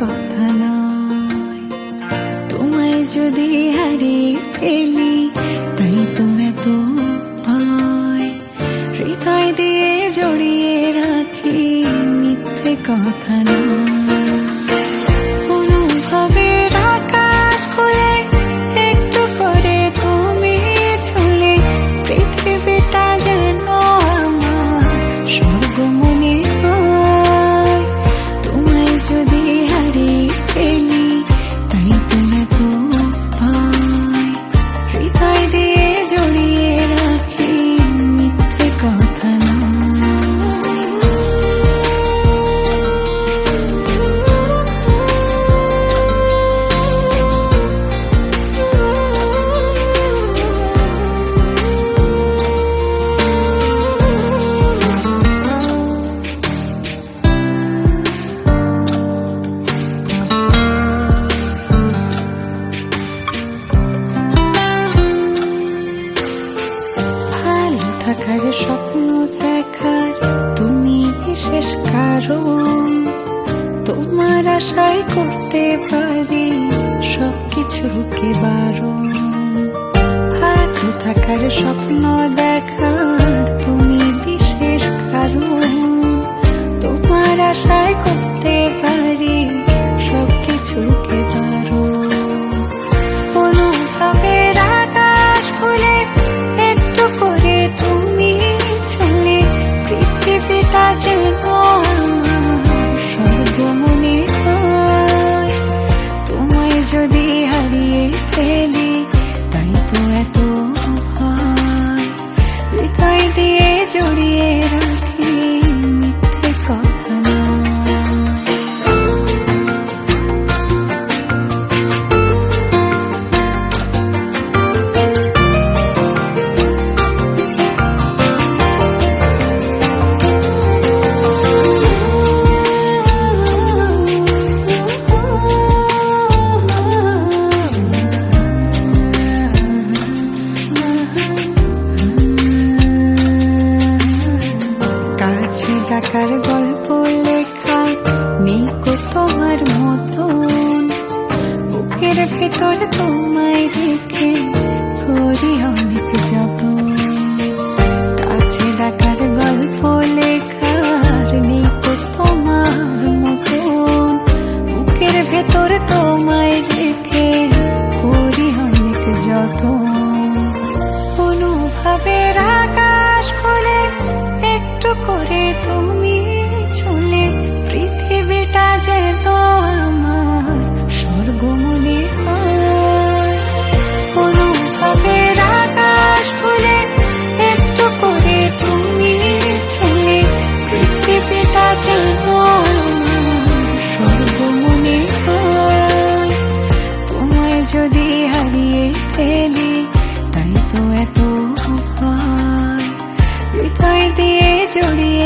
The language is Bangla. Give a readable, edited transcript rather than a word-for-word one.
কথা নয়। তোমায় যদি হারিয়ে ফেলি তাই তো এত ভয়, হৃদয় দিয়ে জড়িয়ে রাখি মিথ্যে কথা নয়। অনুভবের আকাশ খুলে একটু করে তুমি ছুলে পৃথিবীটা যেন আমার স্বর্গ মনে হয়। তোমায় যদি হারিয়ে ফেলি তাই তো এত ভয়, হৃদয় দিয়ে জড়িয়ে রাখি মিথ্যে কথা নয়। থাকার স্বপ্ন দেখার তুমি বিশেষ কারণ, তোমার আশায় করতে পারি সবকিছুকে বারণ। ভালো থাকার স্বপ্ন দেখার তুমি বিশেষ কারণ, তোমার আশায় করতে পারি সবকিছুকে বারণ। অনুভবের আকাশ খুলে একটু করে তুমি ছুলে পৃথিবীটা যেন আমার স্বর্গ মনে হয়। তোমায় যদি হারিয়ে ফেলি তাই তো এত ভয়, হৃদয় দিয়ে জড়িয়ে রাখি মিথ্যে কথা নয়। টাকার গল্প লেখা নেই কো তোমার মতন, বুকের ভেতর তোমায় রেখে করি অনেক যতন। কাছে ডাকার গল্প লেখার নেই কো তোমার মতন, বুকের ভেতর তোমায় রেখে করি অনেক যতন। অনুভবের আকাশ খুলে একটু করে তুমি ছুলে পৃথিবীটা যেন আমার স্বর্গ মনে হয়। অনুভবের আকাশ খুলে একটু করে তুমি ছুলে পৃথিবীটা যেন আমার স্বর্গ মনে হয়। তোমায় যদি হারিয়ে ফেলি তাই তো এত ভয়, হৃদয় দিয়ে জড়িয়ে